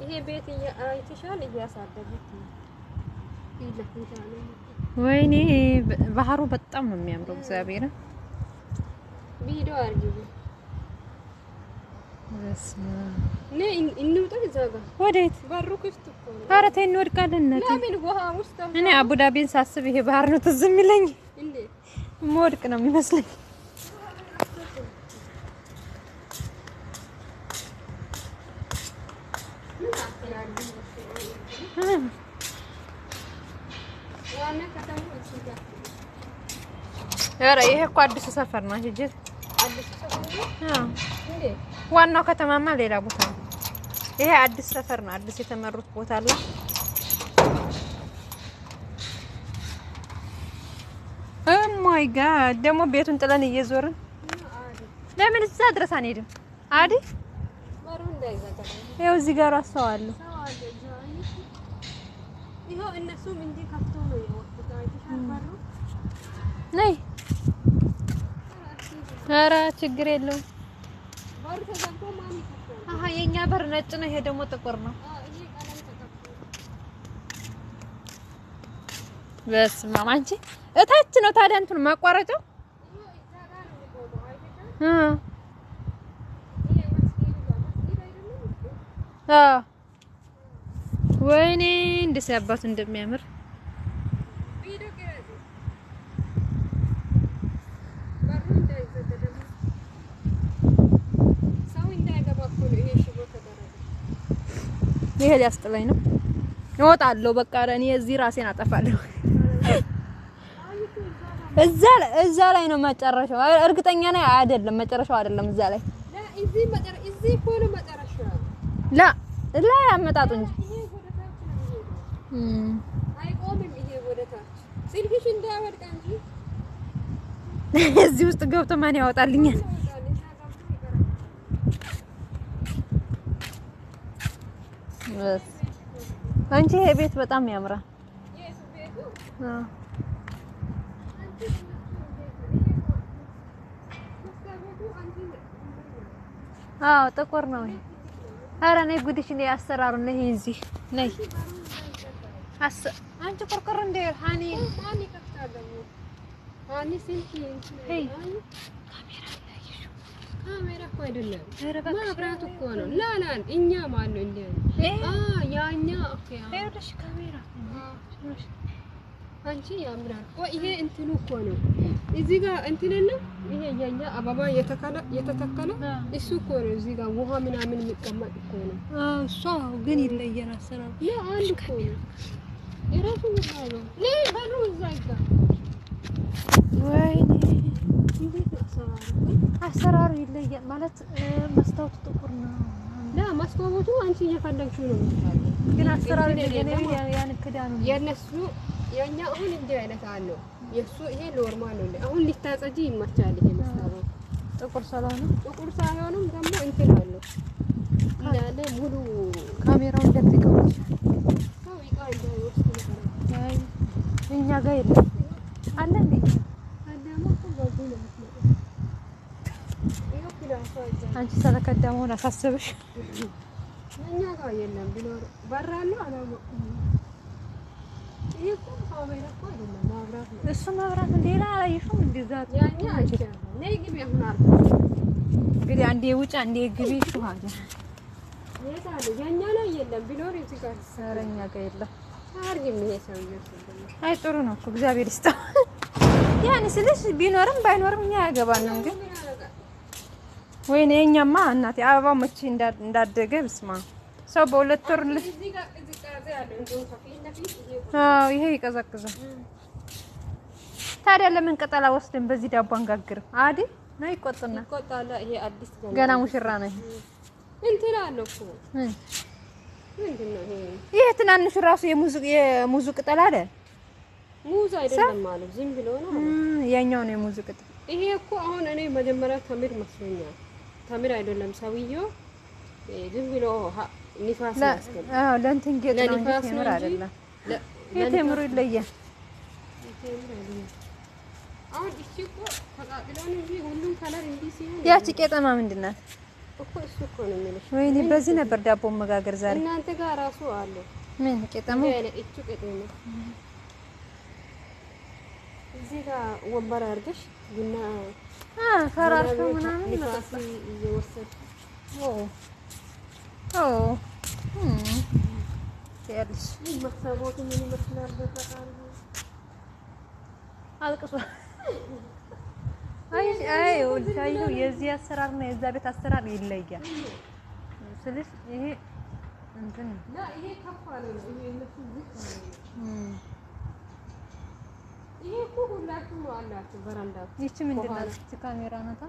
ይሄ ቤት አይተሻል እያሳደጉት ነው ይለፍታል ወይኔ ባህሩ በጣም ነው የሚያምረው እግዚአብሔር ቪዲዮ አርጊው በስመ ነይ እንውጣ እዛጋ ወዴት በሩ ክፍት እኮ ነው ኧረ ተይ እንወድቃለን እናቴ ለምን ውሃ ውስጥ እኔ አቡዳቢን ሳስብ ይሄ ባህር ነው ትዝ የሚለኝ እንዴ ሞድቅ ነው የሚመስለኝ ኧረ ይሄ እኮ አዲስ ሰፈር ነው ሂጅ አዲስ ሰፈር ነው እንዴ ዋናው ከተማማ ሌላ ቦታ ነው ይሄ አዲስ ሰፈር ነው አዲስ የተመሩት ቦታ አለ ማይ ጋድ ደግሞ ቤቱን ጥለን እየዞርን ለምን እዛ ድረስ አንሄድም አዲ በሩ እንዳይዘጋ ይኸው እዚህ ጋር አስተዋለሁ ይኸው እነሱም እንዲህ ከፍቶ ነው የወጡት አይተሻል በሩ ነይ ኧረ ችግር የለውም በሩ ተዘግቶ ማን ይከፍታል አሃ የኛ በር ነጭ ነው ይሄ ደግሞ ጥቁር ነው ይሄ ቀለም ተቀብቶ በስመ አብ አንቺ እታች ነው ታዲያ እንትን ማቋረጫው ይሄ እዛ ጋር ነው የሚቆመው አይተሻል ይሄ መስጊድ አይደለም ወይኔ እንደስ ያባቱ እንደሚያምር ቪዲዮ ቀረጽ በሩ እንዳይዘጋ ደግሞ ሰው እንዳይገባ እኮ ነው ይሄ ሽቦ ተደረገ ይሄ ሊያስጥለኝ ነው እወጣለሁ በቃ እኔ እዚህ ራሴን አጠፋለሁ እዛ ላይ ነው መጨረሻው እርግጠኛ ነኝ አይደለም መጨረሻው አይደለም እዛ ላይ እዚህ እኮ ነው መጨረሻው ላ ያመጣጡ እንጂ አይቆምም ይሄ ወደታች ስልክሽ እንዳይወድቅ እንጂ እዚህ ውስጥ ገብቶ ማን ያወጣልኛል አንቺ ይሄ ቤት በጣም ያምራል አዎ ጥቁር ነው ይሄ ኧረ ነይ ጉድሽ ነይ አሰራሩ ነይ እዚህ ነይ አንቺ ቆርቆሮ እንደ ሃኒ ማን ይከፍታል ሃኒ ስልክ ሄይ ካሜራ እኮ አይደለም መብራት እኮ ነው ላላ እኛ ማን ነው እንዴ ያኛ ኦኬ ሄደሽ ካሜራ አንቺ ያምራል ይሄ እንትኑ እኮ ነው እዚህ ጋር እንትንና ይሄ የኛ አበባ የተተከለ እሱ እኮ ነው እዚህ ጋር ውሃ ምናምን የሚቀመጥ እኮ ነው እሷ ግን ይለየናል አሰራሩ ያ አንድ እኮ ነው የራሱ ነው ለይ በሩ እዛ ይጋ ወይኔ ይሄ አሰራሩ ይለያል ማለት መስታወቱ ጥቁር ነው መስኮቱ አንቺ እየፈለግሽው ነው የምታለው ግን አሰራሩ ይለያል ያን ክዳኑ የነሱ የኛ አሁን እንዲህ አይነት አለው የሱ ይሄ ኖርማል ነው አሁን ሊታጸጂ ይመቻል ይሄ መስታወት ጥቁር ሰላም ጥቁር ሳይሆንም ደግሞ እንትን አለው እንዳለ ሙሉ ካሜራው እንደጥቂው ሰው ይቃ እንዳይወስድ ነው አይ እኛ ጋር የለም አለ እንዴ አዳማ እኮ በዚህ ነው ይሄው ክላስ አንቺ ስለከዳመውን አሳስብሽ እኛ ጋር የለም ቢኖር በራሉ አላወቅኩም ይሄ ካሜራ እኮ አይደለም ማብራት ነው እሱ ማብራት ሌላ አላየሽም እንደዛት ያኛ አይቻል ነይ ግቢ አሁን አርጋ እንግዲህ አንዴ ውጭ አንዴ ግቢ ሹሃለ የታለ ያኛ ላይ የለም ቢኖር እዚህ ጋር ሰረኛ ጋር የለም አርግም ይሄ ሰውዬው አይ ጥሩ ነው እኮ እግዚአብሔር ይስጠው ያን ስልሽ ቢኖርም ባይኖርም እኛ ያገባንም ግን ወይኔ እኛማ እናቴ አበባው መቼ እንዳደገ ብስማ ሰው በሁለት ወር እዚህ ጋር ያለው እንደው አዎ ይሄ ይቀዘቅዛል ታዲያ ለምን ቅጠላ ወስደን በዚህ ዳቦ አንጋግርም አዲ ነው ይቆጥና ይቆጣላ ይሄ አዲስ ገና ሙሽራ ነው እንትን አለው እኮ ምንድነው ይሄ ትናንሹ ራሱ የሙዝ ቅጠል አለ ሙዝ አይደለም ማለት ዝም ብሎ ነው ያኛው ነው የሙዝ ቅጠል ይሄ እኮ አሁን እኔ መጀመሪያ ተምር መስሎኛል ተምር አይደለም ሰውዬው ዝም ብሎ ንፋስ ያስገባ ለእንትን ጌጥ ነው እንጂ ተምር አይደለም የተምሩ ይለያል አሁን እቺ እኮ ተቃጥሎ ነው እንጂ ሁሉም ከለር እንዲህ ሲሆን ያቺ ቄጠማ ምንድን ናት እኮ እሱ እኮ ነው የሚልሽ። ወይኔ በዚህ ነበር ዳቦ መጋገር ዛሬ። እናንተ ጋር ራሱ አለ ምን ቄጠሙ? እቹ ቄጠሙ እዚህ ጋር ወንበር አድርገሽ ቡና ፈራርሾ ምናምን ንፋስ እየወሰድሽ ያለሽ መክሰቦቱ ምን ይመስላል? በፈጣሪ አልቅሶ አይ ወልታዩ የዚህ አሰራር ነው የዛ ቤት አሰራር ይለያል። ስለዚህ ይሄ እንትን ላ ይሄ ከፋ ነው። ይሄ እነሱ ዝቅ ነው። ይሄ እኮ ሁላችሁም አላችሁ በረንዳ። ይቺ ምንድን ናት? ይቺ ካሜራ ናታ።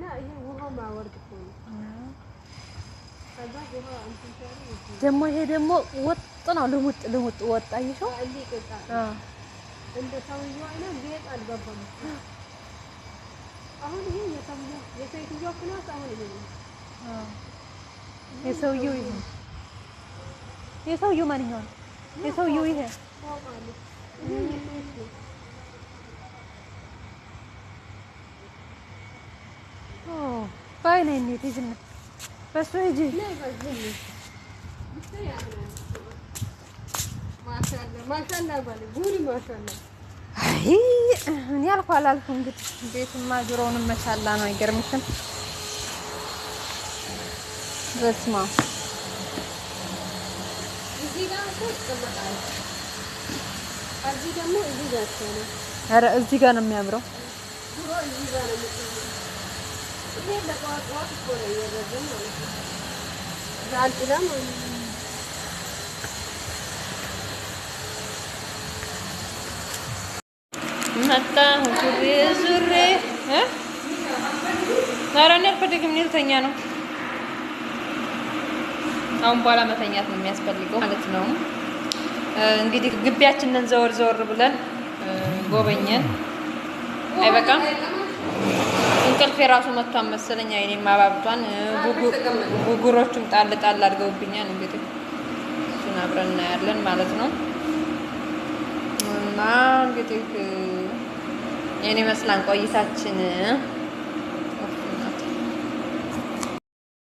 ላ ይሄ ውሃ ማወርድ እኮ ነው። ከዛ ውሃ እንትን ደግሞ ይሄ ደግሞ ወጥ ነው። ልሙጥ ወጣ ይሽው እንዴ ቀጣ እንደ ሰውዬው አይነት ቤት አልገባም። አሁን ይሄ የሰውዬው ክላስ አሁን ይሄ ነው። የሰውዬው ማንኛው ነው? የሰውዬው ይሄ ባይኔ እንዴት ይዝና በሱ ሂጂ ማሻአላ ባለ ጉሪ ማሻአላ። አይ እኔ አላልኩም እንግዲህ ቤትማ ጆሮውን መቻላ ነው። አይገርምሽም? በስማ እዚህ ጋር ተቀመጣል። እዚህ ደግሞ እዚህ ጋር ነው። ኧረ እዚህ ጋር ነው የሚያምረው። ድሮ እዚህ ጋር ነው የሚያምረው። ይሄ ለቋቋት እኮ ነው የረዘም ማለት ነው። ዛልጥላ መጣ ዙሬ ኧረ እኔ አልፈልግም። እኔ ልተኛ ነው። አሁን በኋላ መተኛት ነው የሚያስፈልገው ማለት ነው። እንግዲህ ግቢያችንን ዘወር ብለን ጎበኘን። አይበቃም? እንቅልፍ የራሱ መቷን መሰለኝ። አይኔም አባብቷን ጉጉሮቹም ጣል አድርገውብኛል። እንግዲህ እሱን አብረን እናያለን ማለት ነው። እና እንግዲህ የኔ መስላን ቆይታችን